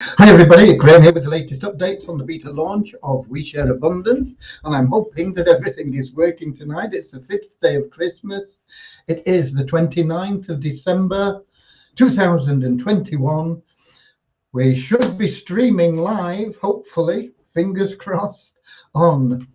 Hi everybody, Graham here with the latest updates on the beta launch of We Share Abundance, and I'm hoping that everything is working tonight. It's the 5th day of Christmas. It is the 29th of December 2021. We should be streaming live, hopefully, fingers crossed, on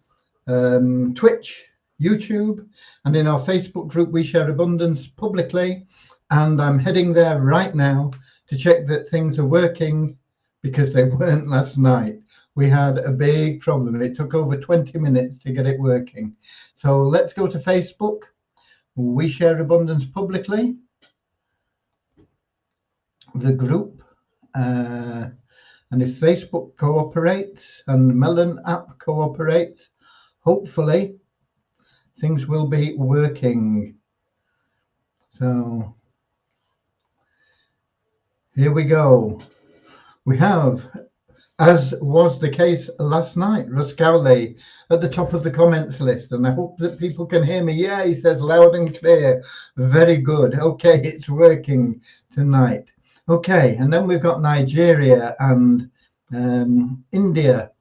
Twitch, YouTube, and in our Facebook group We Share Abundance publicly. And I'm heading there right now to check that things are working, because they weren't last night. We had a big problem. It took over 20 minutes to get it working. So let's go to Facebook. We Share Abundance publicly, the group. And if Facebook cooperates and Melon app cooperates, hopefully things will be working. So here we go. We have, as was the case last night, Russ Cowley at the top of the comments list, and I hope that people can hear me. Yeah, he says loud and clear. Very good. Okay, it's working tonight. Okay, and then we've got Nigeria and India,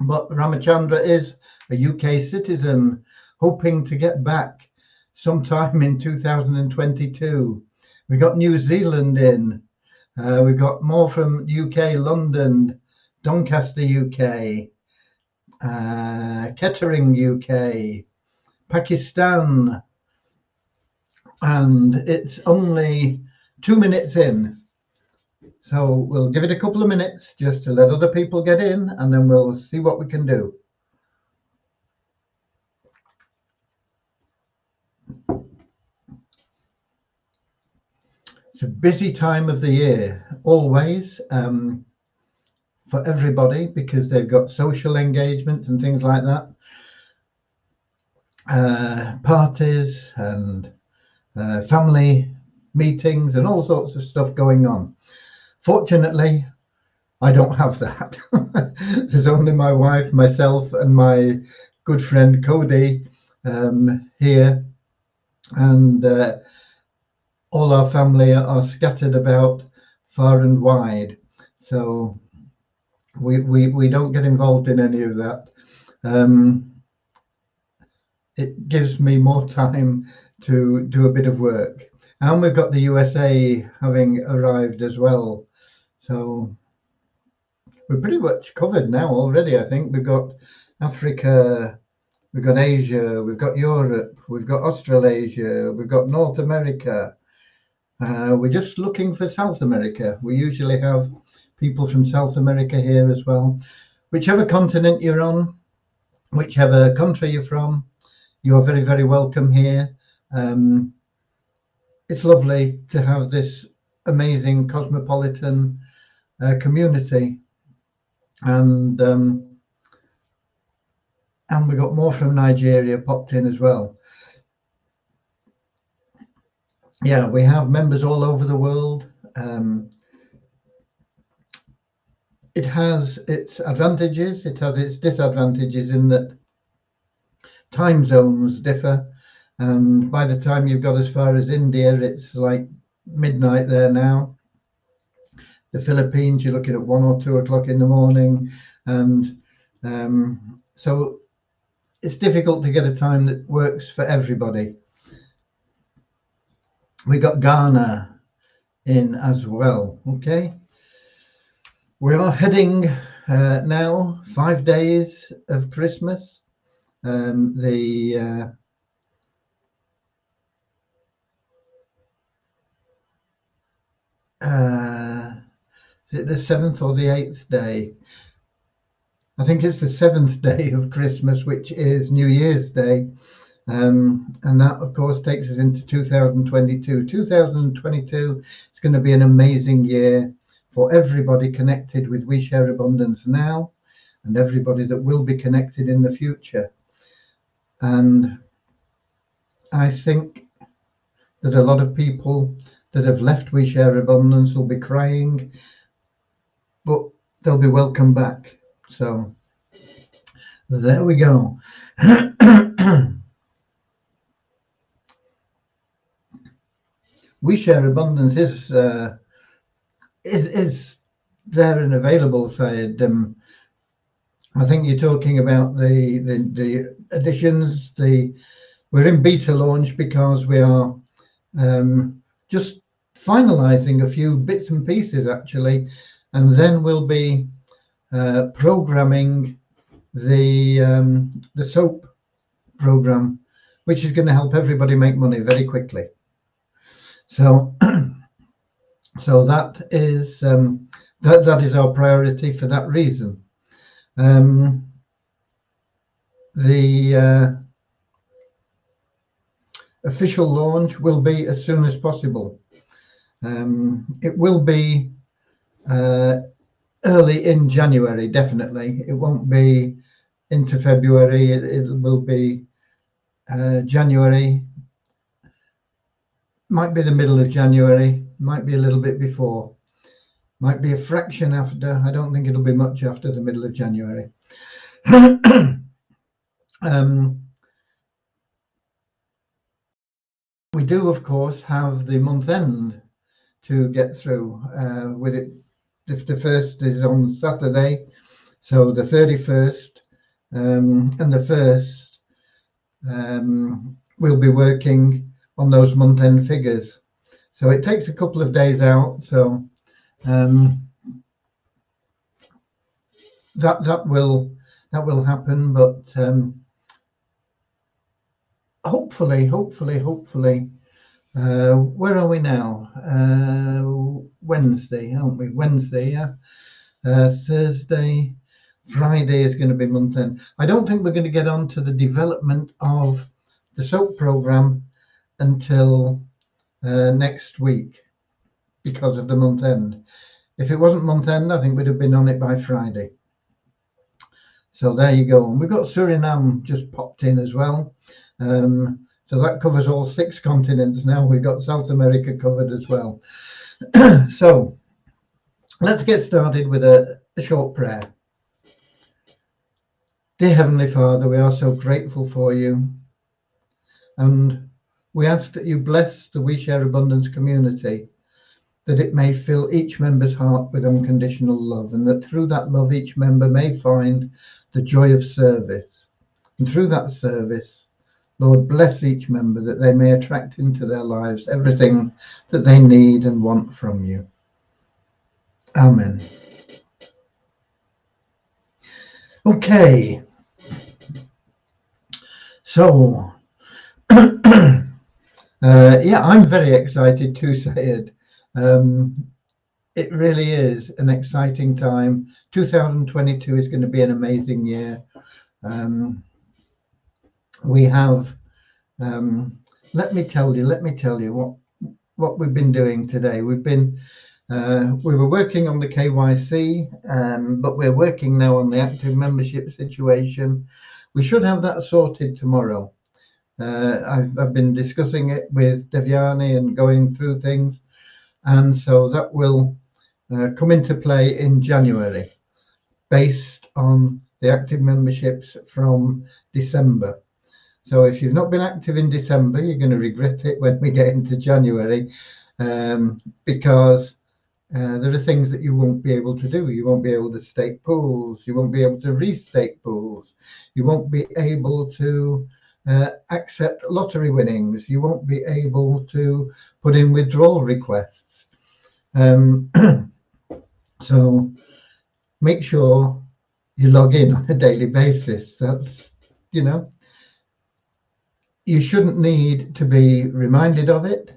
but Ramachandra is a UK citizen hoping to get back sometime in 2022. We got New Zealand in. We've got more from UK, London, Doncaster, UK, Kettering, UK, Pakistan, and it's only 2 minutes in. So we'll give it a couple of minutes just to let other people get in, and then we'll see what we can do. It's a busy time of the year, always, for everybody, because they've got social engagement and things like that, parties and family meetings and all sorts of stuff going on. Fortunately, I don't have that. There's only my wife, myself, and my good friend Cody here, and all our family are scattered about far and wide. So we don't get involved in any of that. It gives me more time to do a bit of work. And we've got the USA having arrived as well. So we're pretty much covered now already, I think. We've got Africa, we've got Asia, we've got Europe, we've got Australasia, we've got North America. We're just looking for South America. We usually have people from South America here as well. Whichever continent you're on, whichever country you're from, you're very, very welcome here. It's lovely to have this amazing cosmopolitan community, and we got more from Nigeria popped in as well. Yeah, we have members all over the world. It has its advantages, it has its disadvantages in that time zones differ, and by the time you've got as far as India, it's like midnight there now. The Philippines, you're looking at 1 or 2 o'clock in the morning, and so it's difficult to get a time that works for everybody. We got Ghana in as well. Okay, we are heading now 5 days of Christmas. The 7th or the 8th day? I think it's the 7th day of Christmas, which is New Year's Day. And that, of course, takes us into 2022. 2022 is going to be an amazing year for everybody connected with We Share Abundance now, and everybody that will be connected in the future. And I think that a lot of people that have left We Share Abundance will be crying, but they'll be welcome back. So there we go. We Share Abundance is there and available, Syed. I think you're talking about the additions. We're in beta launch because we are just finalizing a few bits and pieces actually, and then we'll be programming the SOAP program, which is going to help everybody make money very quickly. So so that is that is our priority for that reason. The official launch will be as soon as possible. It will be early in January, definitely. It won't be into February. It will be January. Might be the middle of January. Might be a little bit before. Might be a fraction after. I don't think it'll be much after the middle of January. We do, of course, have the month end to get through with it. If the first is on Saturday, so the 31st and the 1st, we'll be working on those month end figures. So it takes a couple of days out. So that will happen, but hopefully, where are we now? Wednesday, aren't we? Wednesday, yeah. Thursday, Friday is going to be month end. I don't think we're going to get on to the development of the SOAP program until next week because of the month end. If it wasn't month end, I think we'd have been on it by Friday. So there you go. And we've got Suriname just popped in as well. So that covers all 6 continents now. We've got South America covered as well. So let's get started with a short prayer. Dear Heavenly Father, we are so grateful for you. And we ask that you bless the We Share Abundance community, that it may fill each member's heart with unconditional love, and that through that love each member may find the joy of service. And through that service, Lord, bless each member that they may attract into their lives everything that they need and want from you. Amen. Okay. So, yeah, I'm very excited too, Syed. It really is an exciting time. 2022 is going to be an amazing year. We have, let me tell you what we've been doing today. We were working on the KYC, but we're working now on the active membership situation. We should have that sorted tomorrow. I've been discussing it with Devyani and going through things, and so that will come into play in January based on the active memberships from December. So if you've not been active in December, you're going to regret it when we get into January, because there are things that you won't be able to do. You won't be able to stake pools. You won't be able to restake pools. You won't be able to accept lottery winnings. You won't be able to put in withdrawal requests. So make sure you log in on a daily basis. That's, you shouldn't need to be reminded of it.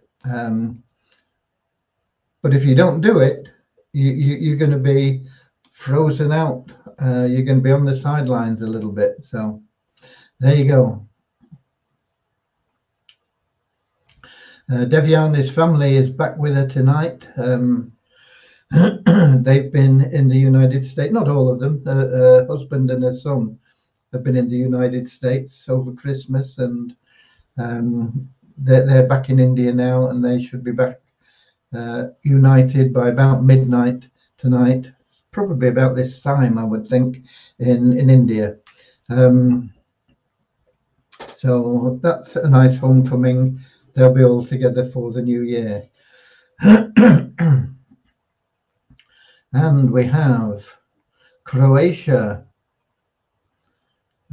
But if you don't do it, you're going to be frozen out. You're going to be on the sidelines a little bit. So there you go. Devyani's family is back with her tonight. They've been in the United States, not all of them. Her husband and her son have been in the United States over Christmas, and they're back in India now, and they should be back united by about midnight tonight, probably about this time, I would think, in India. So that's a nice homecoming. They'll be all together for the new year. And we have Croatia.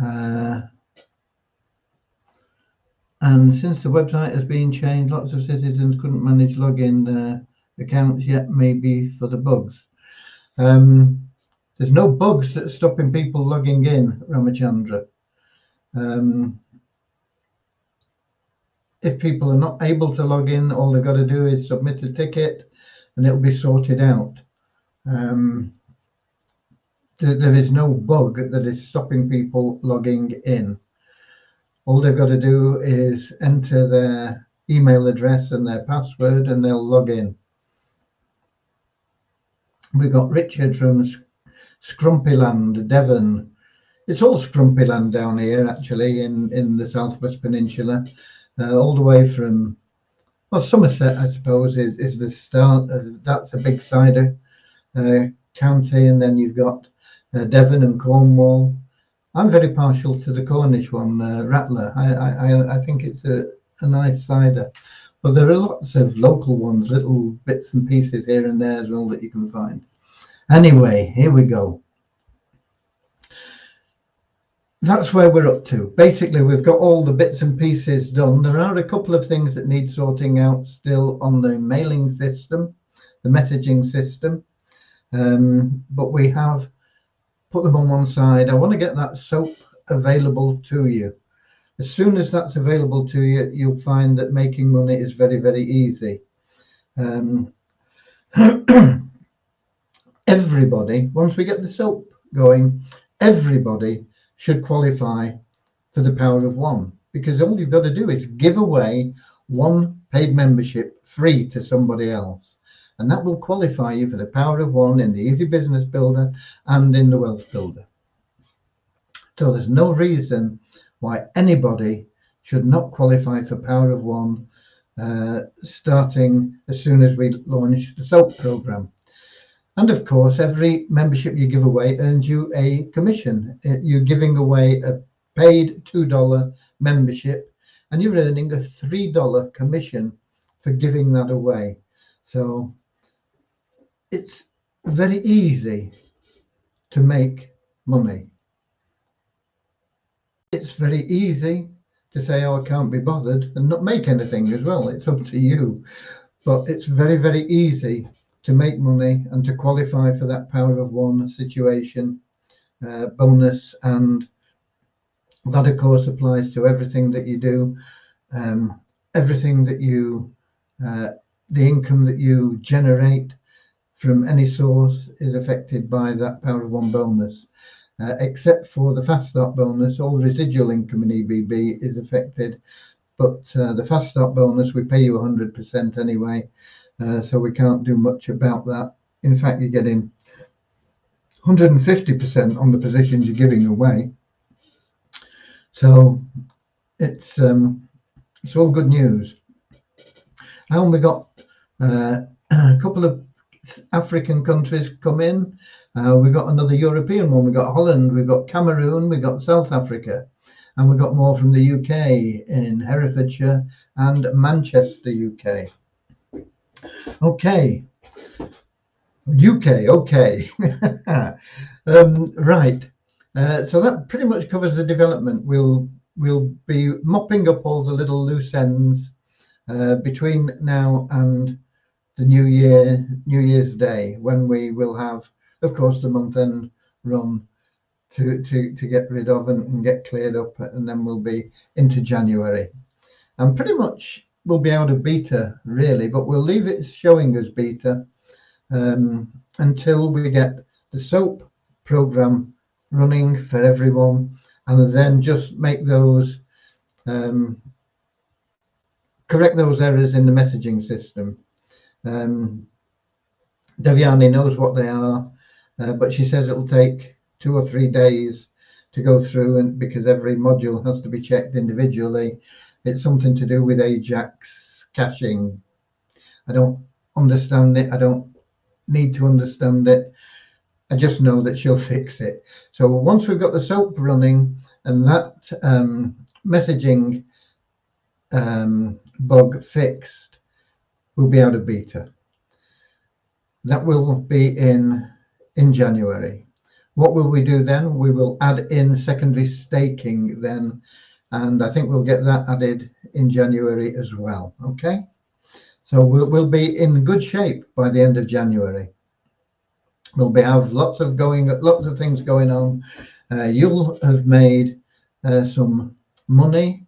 And since the website has been changed, lots of citizens couldn't manage login accounts yet, maybe for the bugs. There's no bugs that's stopping people logging in, Ramachandra. If people are not able to log in, all they've got to do is submit a ticket and it'll be sorted out. There is no bug that is stopping people logging in. All they've got to do is enter their email address and their password and they'll log in. We've got Richard from Scrumpyland, Devon. It's all Scrumpyland down here, actually, in the Southwest Peninsula, all the way from, well, Somerset, I suppose, is the start. That's a big cider county, and then you've got Devon and Cornwall. I'm very partial to the Cornish one, Rattler. I think it's a nice cider. But there are lots of local ones, little bits and pieces here and there as well that you can find. Anyway, here we go. That's where we're up to. Basically, we've got all the bits and pieces done. There are a couple of things that need sorting out still on the mailing system, the messaging system. But we have put them on one side. I want to get that SOAP available to you. As soon as that's available to you, you'll find that making money is very, very easy. Everybody, once we get the SOAP going, everybody should qualify for the Power of One, because all you've got to do is give away one paid membership free to somebody else. And that will qualify you for the Power of One in the Easy Business Builder and in the Wealth Builder. So there's no reason why anybody should not qualify for Power of One starting as soon as we launch the SOAP program. And of course, every membership you give away earns you a commission. You're giving away a paid $2 membership and you're earning a $3 commission for giving that away. So it's very easy to make money. It's very easy to say, oh, I can't be bothered and not make anything as well. It's up to you. But it's very, very easy to make money and to qualify for that Power of One situation bonus. And that, of course, applies to everything that you do, everything that you, the income that you generate from any source is affected by that Power of One bonus. Except for the Fast Start bonus, all residual income in EBB is affected. But the Fast Start bonus, we pay you 100% anyway, so we can't do much about that. In fact, you're getting 150% on the positions you're giving away. So it's all good news. And we got a couple of African countries come in. We've got another European one. We've got Holland, we've got Cameroon, we've got South Africa, and we've got more from the UK in Herefordshire and Manchester, UK. Okay. Okay. Right. So that pretty much covers the development. We'll be mopping up all the little loose ends between now and the New Year's Day, when we will have, of course, the month-end run to get rid of and get cleared up, and then we'll be into January. And pretty much we'll be out of beta, really, but we'll leave it showing as beta until we get the SOAP program running for everyone, and then just make those correct those errors in the messaging system. Devyani knows what they are, but she says it'll take 2 or 3 days to go through, and because every module has to be checked individually. It's something to do with Ajax caching. I don't understand it. I don't need to understand it. I just know that she'll fix it. So once we've got the SOAP running and that messaging bug fixed, we'll be out of beta. That will be in January. What will we do then? We will add in secondary staking then, and I think we'll get that added in January as well. Okay, so we'll be in good shape by the end of January. We'll have lots of things going on. You'll have made some money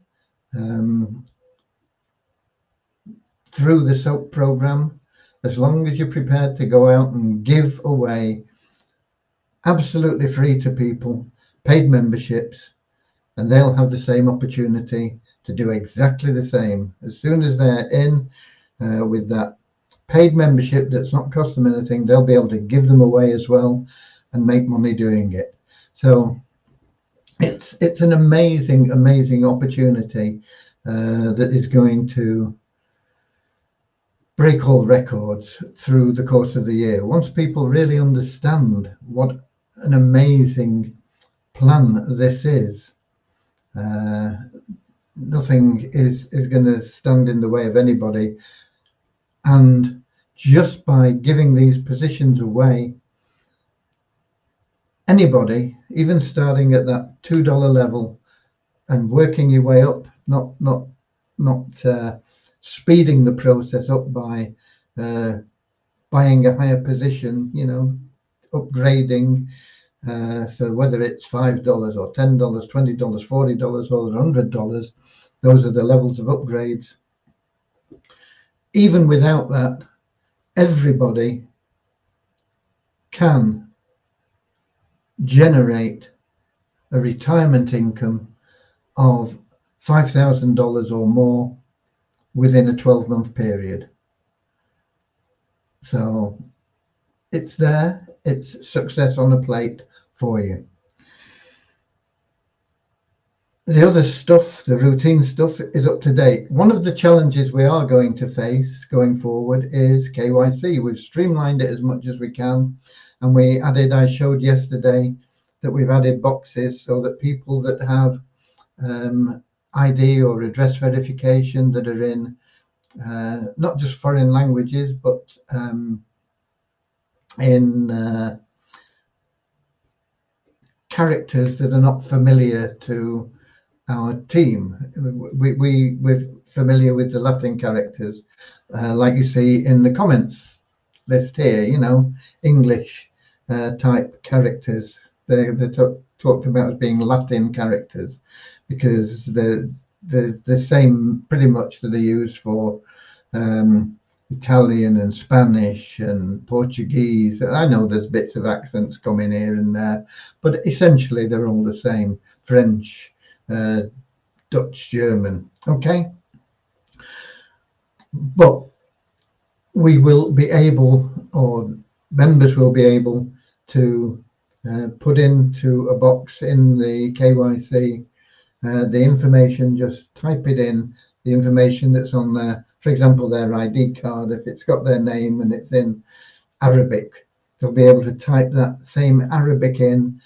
through the SOAP program, as long as you're prepared to go out and give away absolutely free to people paid memberships, and they'll have the same opportunity to do exactly the same. As soon as they're in with that paid membership that's not cost them anything, they'll be able to give them away as well and make money doing it. So it's an amazing opportunity that is going to break all records through the course of the year. Once people really understand what an amazing plan this is, nothing is going to stand in the way of anybody. And just by giving these positions away, anybody, even starting at that $2 level and working your way up, not speeding the process up by buying a higher position, upgrading for whether it's $5 or $10, $20, $40 or $100. Those are the levels of upgrades. Even without that, everybody can generate a retirement income of $5,000 or more within a 12-month period. So it's there, it's success on a plate for you. The other stuff, the routine stuff, is up to date. One of the challenges we are going to face going forward is KYC. We've streamlined it as much as we can, and I showed yesterday that we've added boxes so that people that have ID or address verification that are in not just foreign languages, but in characters that are not familiar to our team. We're familiar with the Latin characters, like you see in the comments list here, English type characters. They're talked about as being Latin characters because they're the same pretty much that are used for Italian and Spanish and Portuguese. I know there's bits of accents coming here and there, but essentially they're all the same. French, Dutch, German. Okay, but we will be able, or members will be able to put into a box in the KYC the information, just type it in, the information that's on there. For example, their ID card, if it's got their name and it's in Arabic, they'll be able to type that same Arabic in.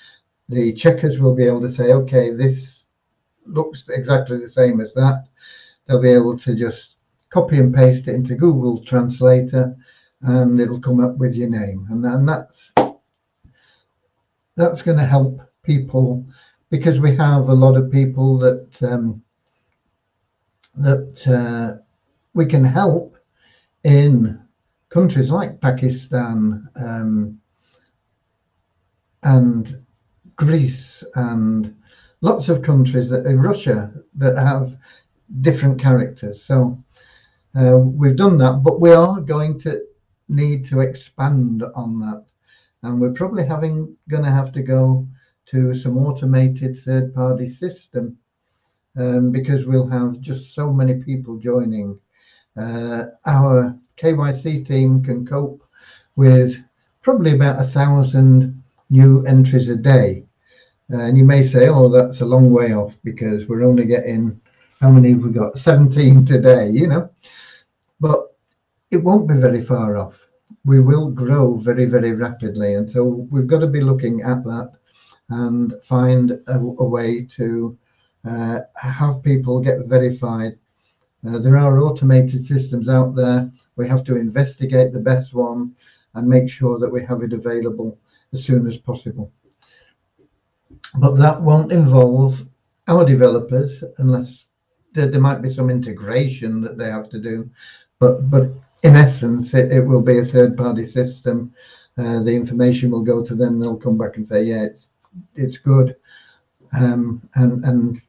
The checkers will be able to say, okay, this looks exactly the same as that. They'll be able to just copy and paste it into Google Translator and it'll come up with your name. And that's going to help people, because we have a lot of people that we can help in countries like Pakistan and Greece and lots of countries Russia that have different characters. So we've done that, but we are going to need to expand on that, and we're probably going to have to go to some automated third-party system because we'll have just so many people joining. Our KYC team can cope with probably about 1,000 new entries a day. And you may say, oh, that's a long way off because we're only getting, how many have we got? 17 today, but it won't be very far off. We will grow very, very rapidly. And so we've got to be looking at that and find a way to have people get verified. There are automated systems out there. We have to investigate the best one and make sure that we have it available as soon as possible. But that won't involve our developers unless there might be some integration that they have to do. But in essence, it will be a third-party system. The information will go to them. They'll come back and say, yeah, it's good, and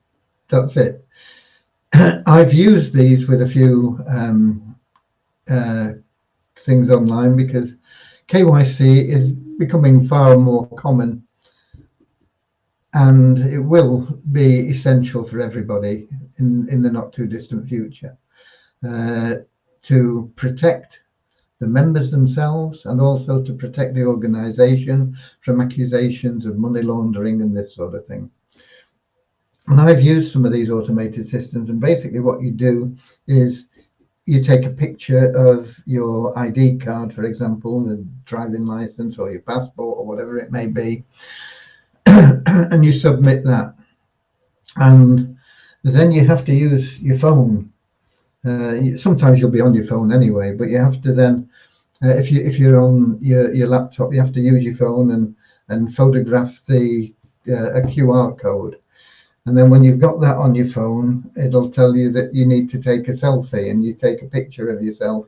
that's it. I've used these with a few things online because KYC is becoming far more common, and it will be essential for everybody in the not too distant future to protect the members themselves and also to protect the organization from accusations of money laundering and this sort of thing. And I've used some of these automated systems, and basically what you do is you take a picture of your ID card, for example, the driving license or your passport or whatever it may be, and you submit that. And then you have to use your phone. Sometimes you'll be on your phone anyway, but you have to then, if you're on your laptop, you have to use your phone and photograph a QR code. And then when you've got that on your phone, it'll tell you that you need to take a selfie, and you take a picture of yourself,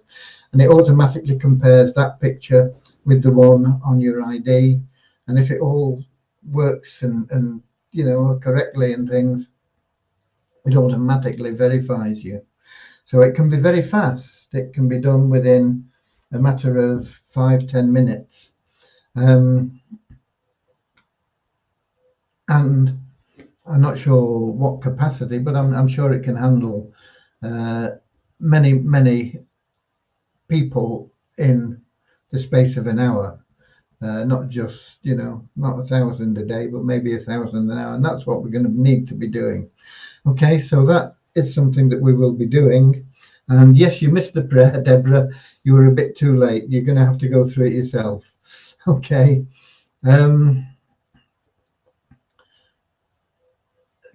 and it automatically compares that picture with the one on your ID. And if it all works and correctly and things, it automatically verifies you. So it can be very fast. It can be done within a matter of 5-10 minutes. And I'm not sure what capacity, but I'm sure it can handle many people in the space of an hour. Not just, not 1,000 a day, but maybe 1,000 an hour. And that's what we're going to need to be doing. Okay, so that is something that we will be doing. And yes, you missed the prayer, Deborah. You were a bit too late. You're going to have to go through it yourself. Okay.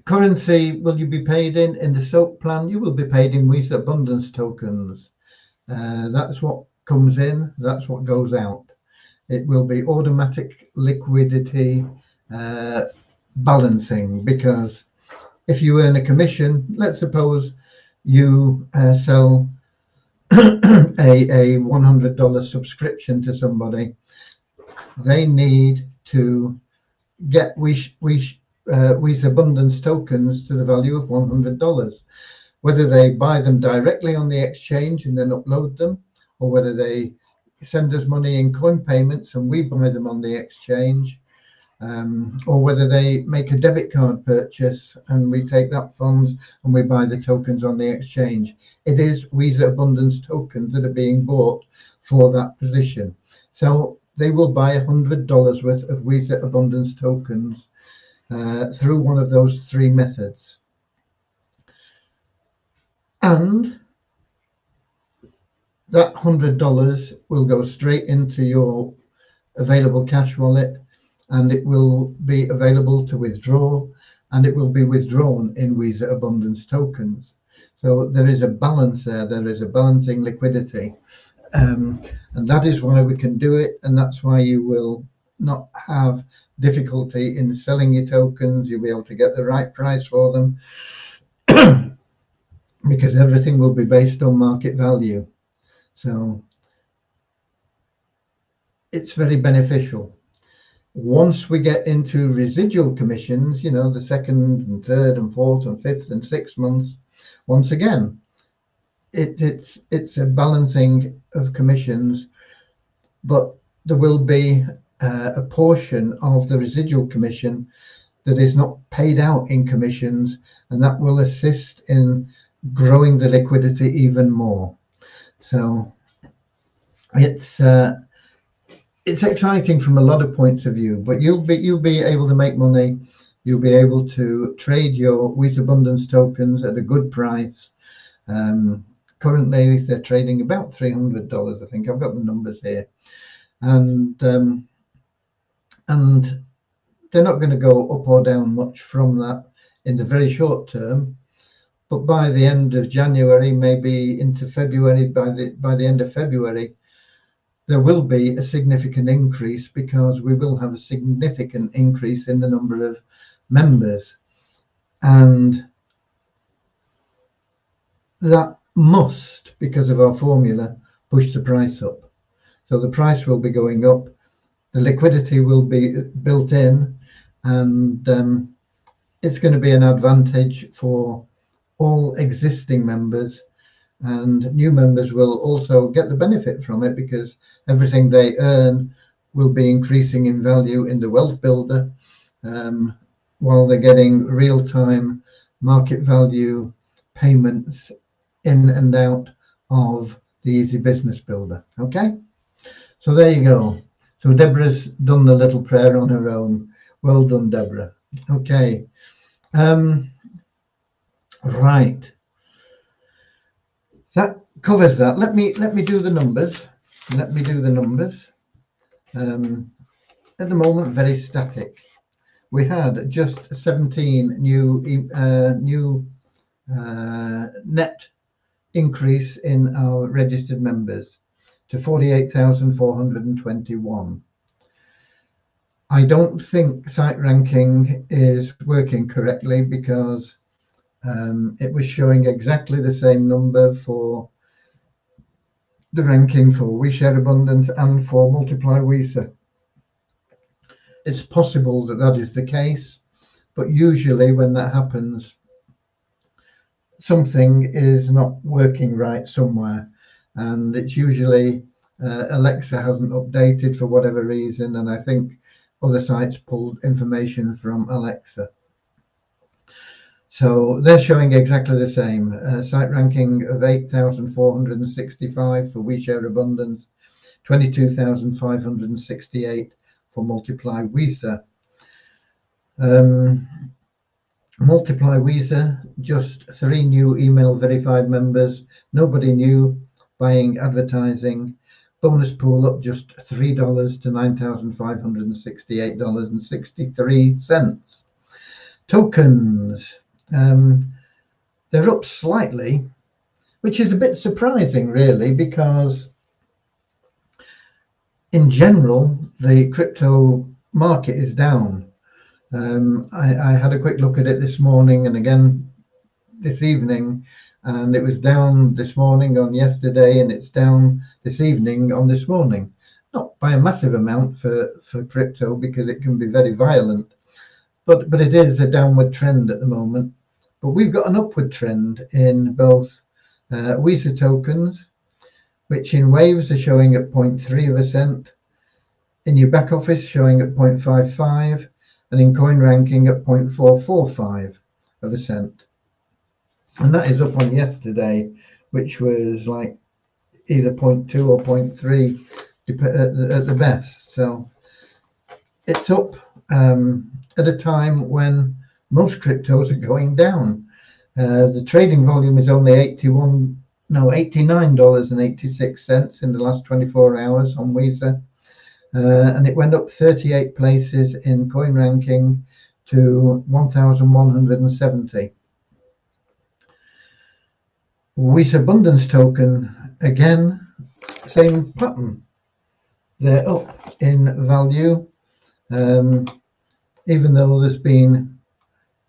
Currency, will you be paid in the SOAP plan? You will be paid in Visa Abundance tokens. That's what comes in. That's what goes out. It will be automatic liquidity balancing, because if you earn a commission, let's suppose you sell a $100 subscription to somebody, they need to get Visa Abundance tokens to the value of $100. Whether they buy them directly on the exchange and then upload them, or whether they send us money in coin payments and we buy them on the exchange, or whether they make a debit card purchase and we take that funds and we buy the tokens on the exchange. It is Visa Abundance tokens that are being bought for that position. So they will buy $100 worth of Visa Abundance tokens through one of those three methods. And that $100 will go straight into your available cash wallet, and it will be available to withdraw, and it will be withdrawn in Visa Abundance tokens. So there is a balance there. There is a balancing liquidity, and that is why we can do it, and that's why you will not have difficulty in selling your tokens. You'll be able to get the right price for them because everything will be based on market value. So it's very beneficial. Once we get into residual commissions, the second and third and fourth and fifth and sixth months, once again, it's a balancing of commissions, but there will be a portion of the residual commission that is not paid out in commissions, and that will assist in growing the liquidity even more. So it's exciting from a lot of points of view, but you'll be able to make money. You'll be able to trade your Visa Abundance tokens at a good price. Currently, they're trading about $300. I think I've got the numbers here, and they're not going to go up or down much from that in the very short term. But by the end of January, maybe into February, by the end of February, there will be a significant increase because we will have a significant increase in the number of members, and that must, because of our formula, push the price up. So the price will be going up, the liquidity will be built in, and it's going to be an advantage for all existing members, and new members will also get the benefit from it because everything they earn will be increasing in value in the Wealth Builder, while they're getting real-time market value payments in and out of the Easy Business Builder. Okay, so there you go. So Deborah's done the little prayer on her own. Well done, Deborah. Okay, right. That covers that. Let me do the numbers. At the moment, very static. We had just 17 new net increase in our registered members to 48,421. I don't think site ranking is working correctly because it was showing exactly the same number for the ranking for WeShare Abundance and for Multiply WISA. It's possible that that is the case, but usually when that happens, something is not working right somewhere, and it's usually Alexa hasn't updated for whatever reason, and I think other sites pulled information from Alexa. So they're showing exactly the same. Site ranking of 8,465 for WeShare Abundance, 22,568 for Multiply WISA. Multiply WISA, just 3 new email verified members, nobody new buying advertising. Bonus pool up just $3 to $9,568.63. Tokens, they're up slightly, which is a bit surprising really, because in general the crypto market is down. I had a quick look at it this morning and again this evening, and it was down this morning on yesterday, and it's down this evening on this morning. Not by a massive amount for crypto, because it can be very violent, but it is a downward trend at the moment. But we've got an upward trend in both WISA tokens, which in waves are showing at 0.3 of a cent, in your back office showing at 0.55, and in coin ranking at 0.445 of a cent. And that is up on yesterday, which was like either 0.2 or 0.3 at the best. So it's up at a time when most cryptos are going down. The trading volume is only $89.86 in the last 24 hours on WISA. And it went up 38 places in coin ranking to 1,170. WISA Abundance token, again, same pattern. They're up in value, even though there's been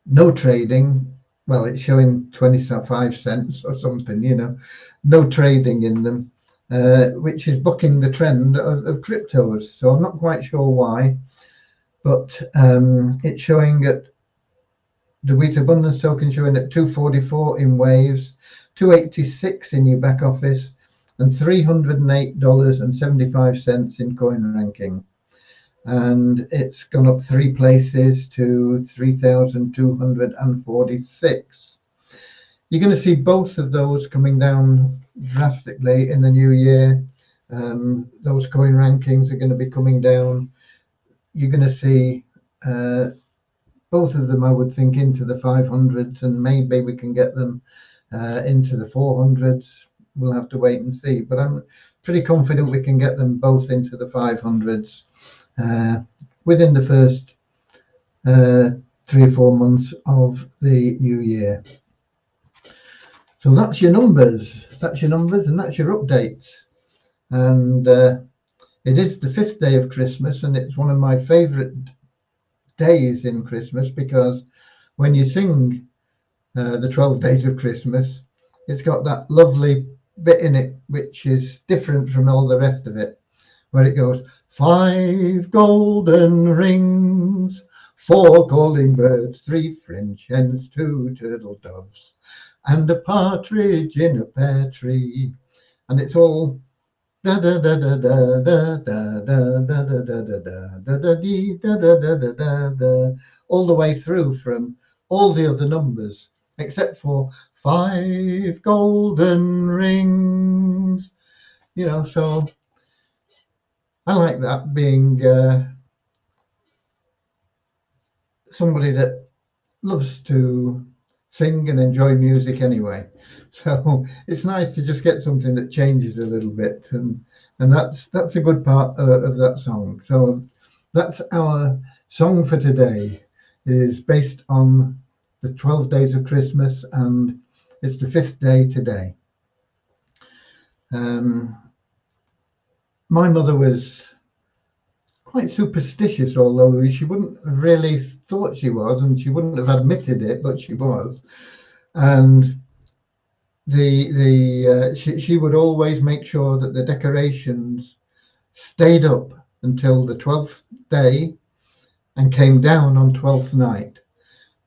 no trading. Well, it's showing 25 cents or something, no trading in them, which is bucking the trend of cryptos. So I'm not quite sure why, but it's showing at the WISA Abundance token showing at 244 in waves, 286 in your back office, and $308.75 in coin ranking. And it's gone up 3 places to 3,246. You're going to see both of those coming down drastically in the new year. Those coin rankings are going to be coming down. You're going to see both of them, I would think, into the 500s, and maybe we can get them into the 400s. We'll have to wait and see, but I'm pretty confident we can get them both into the 500s within the first 3 or 4 months of the new year. So that's your numbers, and that's your updates. And It is the 5th day of Christmas, and it's one of my favourite days in Christmas, because when you sing the 12 days of Christmas, it's got that lovely bit in it which is different from all the rest of it, where it goes, 5 golden rings, 4 calling birds, 3 French hens, 2 turtle doves, and a partridge in a pear tree. And it's all da da da da da da da da da da da da da da da da da da, all the way through from all the other numbers except for 5 golden rings. So I like that, being somebody that loves to sing and enjoy music anyway. So it's nice to just get something that changes a little bit, and that's a good part of that song. So that's our song for today, is based on the 12 days of Christmas, and it's the 5th day today. My mother was quite superstitious, although she wouldn't have really thought she was, and she wouldn't have admitted it, but she was. And she would always make sure that the decorations stayed up until the 12th day and came down on 12th night,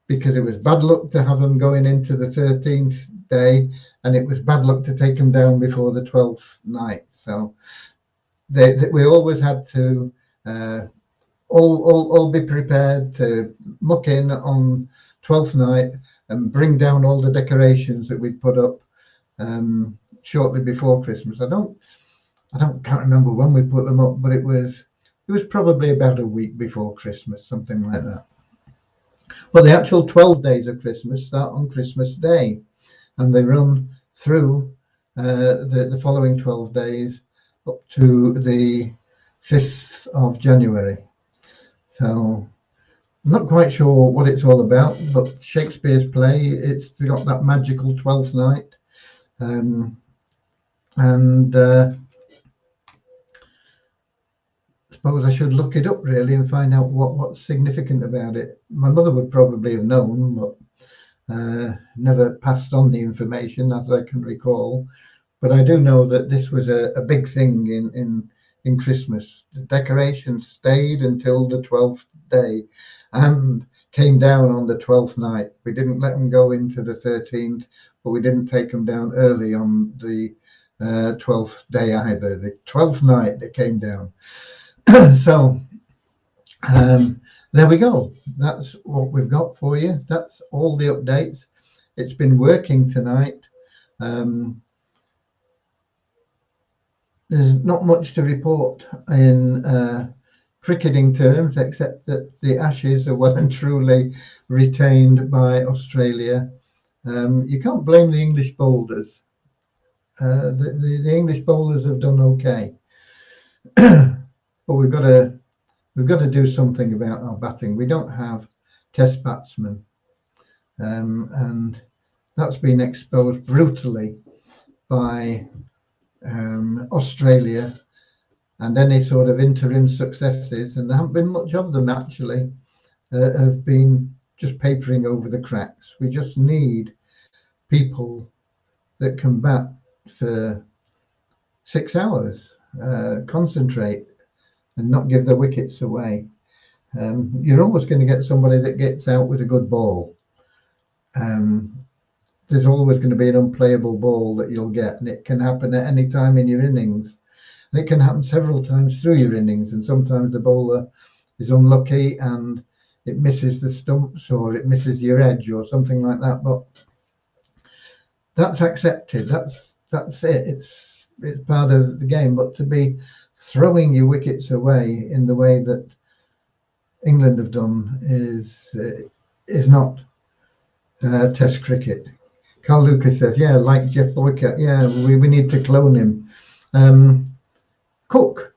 because it was bad luck to have them going into the 13th day, and it was bad luck to take them down before the 12th night. So we always had to all be prepared to muck in on 12th night and bring down all the decorations that we'd put up shortly before Christmas. I can't remember when we put them up, but it was probably about a week before Christmas, something like that. Well, the actual 12 days of Christmas start on Christmas Day, and they run through the following 12 days up to the 5th of January. So I'm not quite sure what it's all about, but Shakespeare's play, it's got that magical 12th night. I suppose I should look it up really and find out what's significant about it. My mother would probably have known, but never passed on the information as I can recall. But I do know that this was a big thing in Christmas. The decorations stayed until the 12th day and came down on the 12th night. We didn't let them go into the 13th, but we didn't take them down early on the 12th day either. The 12th night they came down. So there we go. That's what we've got for you. That's all the updates. It's been working tonight. There's not much to report in cricketing terms, except that the Ashes are well and truly retained by Australia. You can't blame the English bowlers. The English bowlers have done okay, but we've got to do something about our batting. We don't have Test batsmen, and that's been exposed brutally by Australia and any sort of interim successes, and there haven't been much of them actually, have been just papering over the cracks. We just need people that can bat for 6 hours, concentrate and not give the wickets away. You're always going to get somebody that gets out with a good ball. There's always going to be an unplayable ball that you'll get, and it can happen at any time in your innings. And it can happen several times through your innings, and sometimes the bowler is unlucky and it misses the stumps or it misses your edge or something like that. But that's accepted. That's it. It's part of the game. But to be throwing your wickets away in the way that England have done is not Test cricket. Carl Lucas says, yeah, like Jeff Boycott. Yeah, we need to clone him. Cook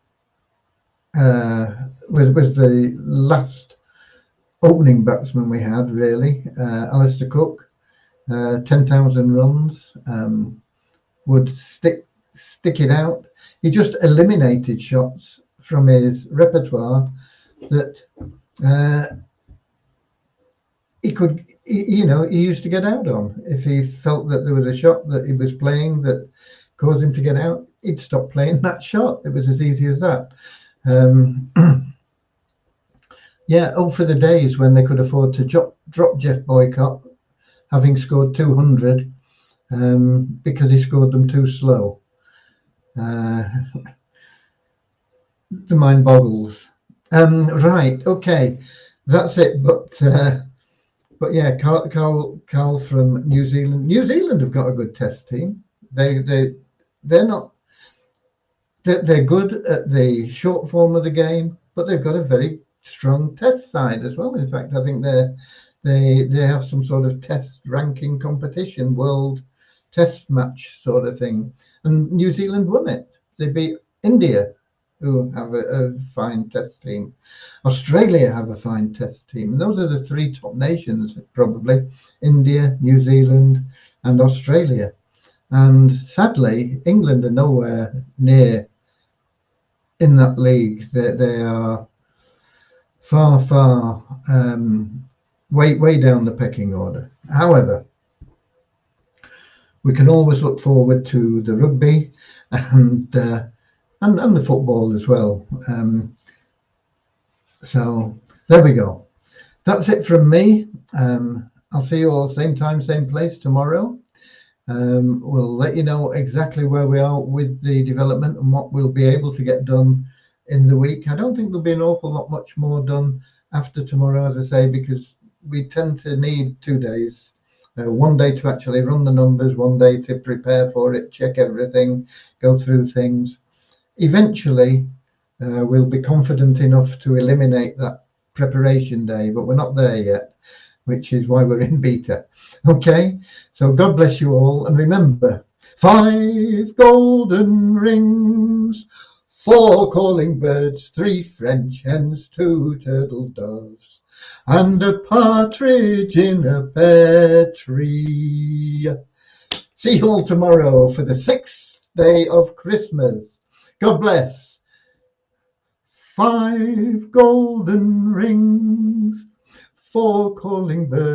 was the last opening batsman we had, really. Alistair Cook, 10,000 runs, would stick it out. He just eliminated shots from his repertoire that he used to get out on. If he felt that there was a shot that he was playing that caused him to get out, he'd stop playing that shot. It was as easy as that. Yeah, for the days when they could afford to drop Jeff Boycott, having scored 200, because he scored them too slow. The mind boggles. Right, okay, that's it. But yeah, Carl from New Zealand. New Zealand have got a good test team. They're good at the short form of the game, but they've got a very strong test side as well. In fact, I think they have some sort of test ranking competition, world test match sort of thing, and New Zealand won it. They beat India, who have a fine test team. Australia have a fine test team. And those are the three top nations, probably: India, New Zealand, and Australia. And sadly, England are nowhere near in that league. They are far way down the pecking order. However, we can always look forward to the rugby and the football as well. So there we go. That's it from me. I'll see you all same time, same place tomorrow. We'll let you know exactly where we are with the development and what we'll be able to get done in the week. I don't think there'll be an awful lot much more done after tomorrow, as I say, because we tend to need 2 days. 1 day to actually run the numbers, 1 day to prepare for it, check everything, go through things. Eventually, we'll be confident enough to eliminate that preparation day, but we're not there yet, which is why we're in beta. Okay, so God bless you all, and remember, 5 golden rings, 4 calling birds, 3 French hens, 2 turtle doves, and a partridge in a pear tree. See you all tomorrow for the 6th day of Christmas. God bless. 5 golden rings, 4 calling birds.